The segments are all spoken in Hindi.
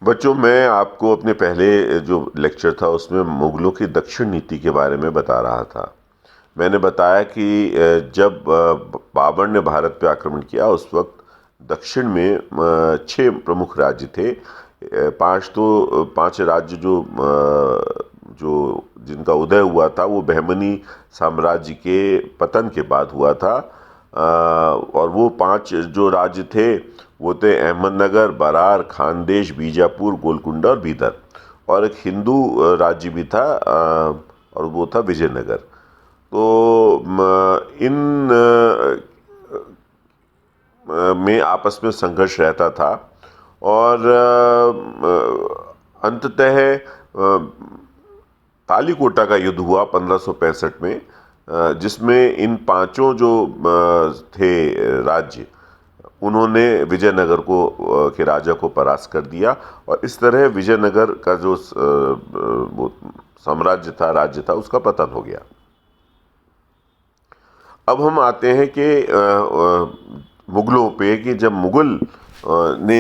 बच्चों, मैं आपको अपने पहले जो लेक्चर था उसमें मुग़लों की दक्षिण नीति के बारे में बता रहा था। मैंने बताया कि जब बाबर ने भारत पे आक्रमण किया उस वक़्त दक्षिण में 6 प्रमुख राज्य थे। 5 राज्य जो जिनका उदय हुआ था वो बहमनी साम्राज्य के पतन के बाद हुआ था। और वो 5 जो राज्य थे वो थे अहमदनगर, बरार, खानदेश, बीजापुर, गोलकुंडा और बीदर। और एक हिंदू राज्य भी था, और वो था विजयनगर। तो इन में आपस में संघर्ष रहता था। और अंततः तालीकोटा का युद्ध हुआ 1565 में, जिसमें इन पांचों जो थे राज्य, उन्होंने विजयनगर के राजा को परास्त कर दिया। और इस तरह विजयनगर का जो वो साम्राज्य था, राज्य था, उसका पतन हो गया। अब हम आते हैं कि मुग़लों पे, कि जब मुग़ल ने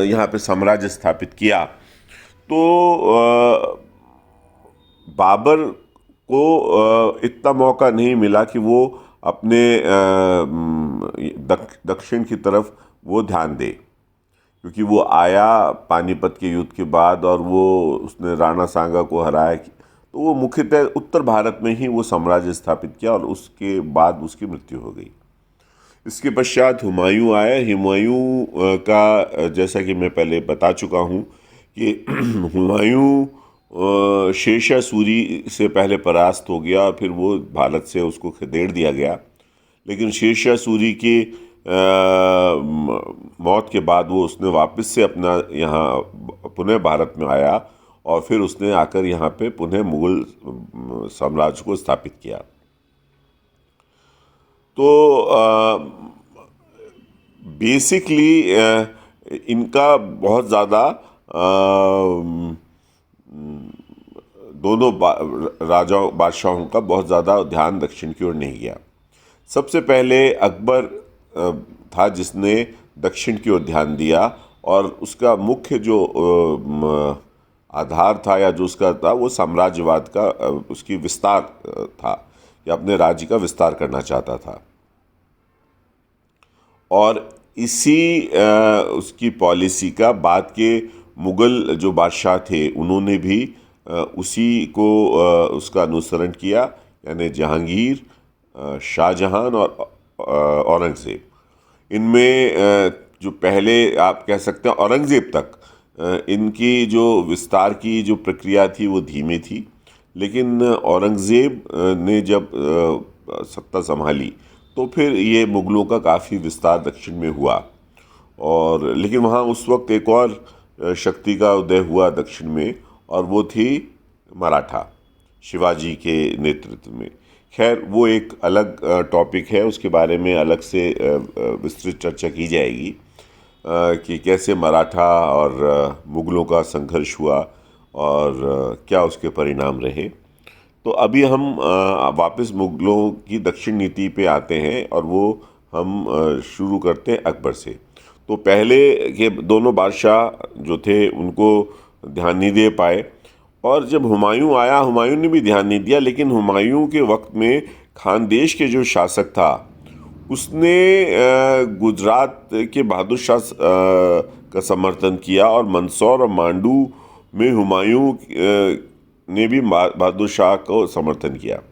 यहाँ पे साम्राज्य स्थापित किया तो बाबर को इतना मौका नहीं मिला कि वो अपने दक्षिण की तरफ वो ध्यान दे, क्योंकि वो आया पानीपत के युद्ध के बाद और वो उसने राणा सांगा को हराया। तो वो मुख्यतः उत्तर भारत में ही वो साम्राज्य स्थापित किया और उसके बाद उसकी मृत्यु हो गई। इसके पश्चात हुमायूं आया। हुमायूं का जैसा कि मैं पहले बता चुका हूँ कि हुमायूं शेरशाह सूरी से पहले परास्त हो गया, फिर वो भारत से उसको खदेड़ दिया गया। लेकिन शेरशाह सूरी की मौत के बाद वो उसने वापस से अपना यहाँ पुनः भारत में आया और फिर उसने आकर यहाँ पे पुनः मुग़ल साम्राज्य को स्थापित किया। तो बेसिकली इनका बहुत ज़्यादा दोनों राजाओं बादशाहों का बहुत ज़्यादा ध्यान दक्षिण की ओर नहीं गया। सबसे पहले अकबर था जिसने दक्षिण की ओर ध्यान दिया, और उसका मुख्य जो आधार था या जो उसका था वो साम्राज्यवाद का उसकी विस्तार था, या अपने राज्य का विस्तार करना चाहता था। और इसी उसकी पॉलिसी का बाद के मुग़ल जो बादशाह थे उन्होंने भी उसी को उसका अनुसरण किया, यानी जहांगीर, शाहजहां और औरंगज़ेब। इनमें जो पहले आप कह सकते हैं औरंगज़ेब तक इनकी जो विस्तार की जो प्रक्रिया थी वो धीमी थी, लेकिन औरंगज़ेब ने जब सत्ता संभाली तो फिर ये मुग़लों का काफ़ी विस्तार दक्षिण में हुआ। और लेकिन वहाँ उस वक्त एक और शक्ति का उदय हुआ दक्षिण में, और वो थी मराठा, शिवाजी के नेतृत्व में। खैर वो एक अलग टॉपिक है, उसके बारे में अलग से विस्तृत चर्चा की जाएगी कि कैसे मराठा और मुग़लों का संघर्ष हुआ और क्या उसके परिणाम रहे। तो अभी हम वापस मुग़लों की दक्षिण नीति पे आते हैं, और वो हम शुरू करते हैं अकबर से। तो पहले के दोनों बादशाह जो थे उनको ध्यान नहीं दे पाए, और जब हुमायूं आया हुमायूं ने भी ध्यान नहीं दिया। लेकिन हुमायूं के वक्त में खानदेश के जो शासक था उसने गुजरात के बहादुर शाह का समर्थन किया, और मंदसौर और मांडू में हुमायूं ने भी बहादुर शाह को समर्थन किया।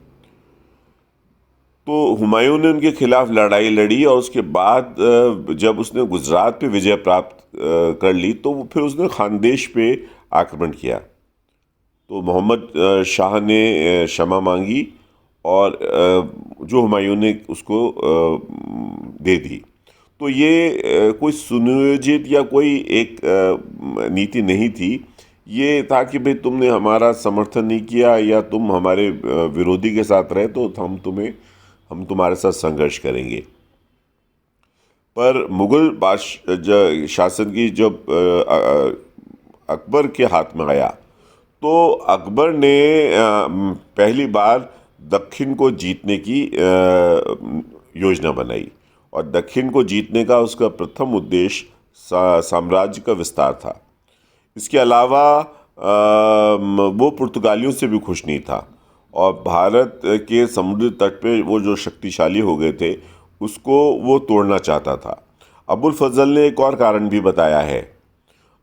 तो हुमायूं ने उनके खिलाफ लड़ाई लड़ी, और उसके बाद जब उसने गुजरात पे विजय प्राप्त कर ली तो फिर उसने खानदेश पे आक्रमण किया। तो मोहम्मद शाह ने क्षमा मांगी, और जो हुमायूं ने उसको दे दी। तो ये कोई सुनियोजित या कोई एक नीति नहीं थी। ये था कि भाई तुमने हमारा समर्थन नहीं किया या तुम हमारे विरोधी के साथ रहे तो हम तुम्हारे साथ संघर्ष करेंगे। पर मुग़ल शासन की जब अकबर के हाथ में आया तो अकबर ने पहली बार दक्षिण को जीतने की योजना बनाई, और दक्षिण को जीतने का उसका प्रथम उद्देश्य साम्राज्य का विस्तार था। इसके अलावा वो पुर्तगालियों से भी खुश नहीं था और भारत के समुद्र तट पे वो जो शक्तिशाली हो गए थे उसको वो तोड़ना चाहता था। अबुल फजल ने एक और कारण भी बताया है।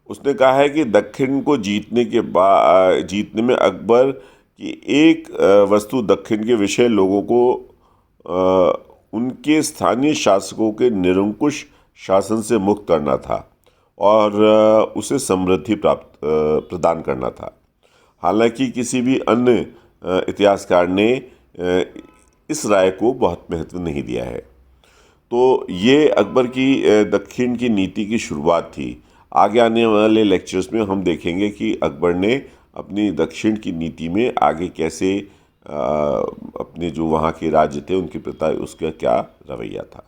उसने कहा है कि दक्षिण को जीतने में अकबर की एक वस्तु दक्षिण के विषय लोगों को उनके स्थानीय शासकों के निरंकुश शासन से मुक्त करना था और उसे समृद्धि प्रदान करना था। हालांकि किसी भी अन्य इतिहासकार ने इस राय को बहुत महत्व नहीं दिया है। तो ये अकबर की दक्षिण की नीति की शुरुआत थी। आगे आने वाले लेक्चर्स में हम देखेंगे कि अकबर ने अपनी दक्षिण की नीति में आगे कैसे अपने जो वहाँ के राज्य थे उनके प्रति उसका क्या रवैया था।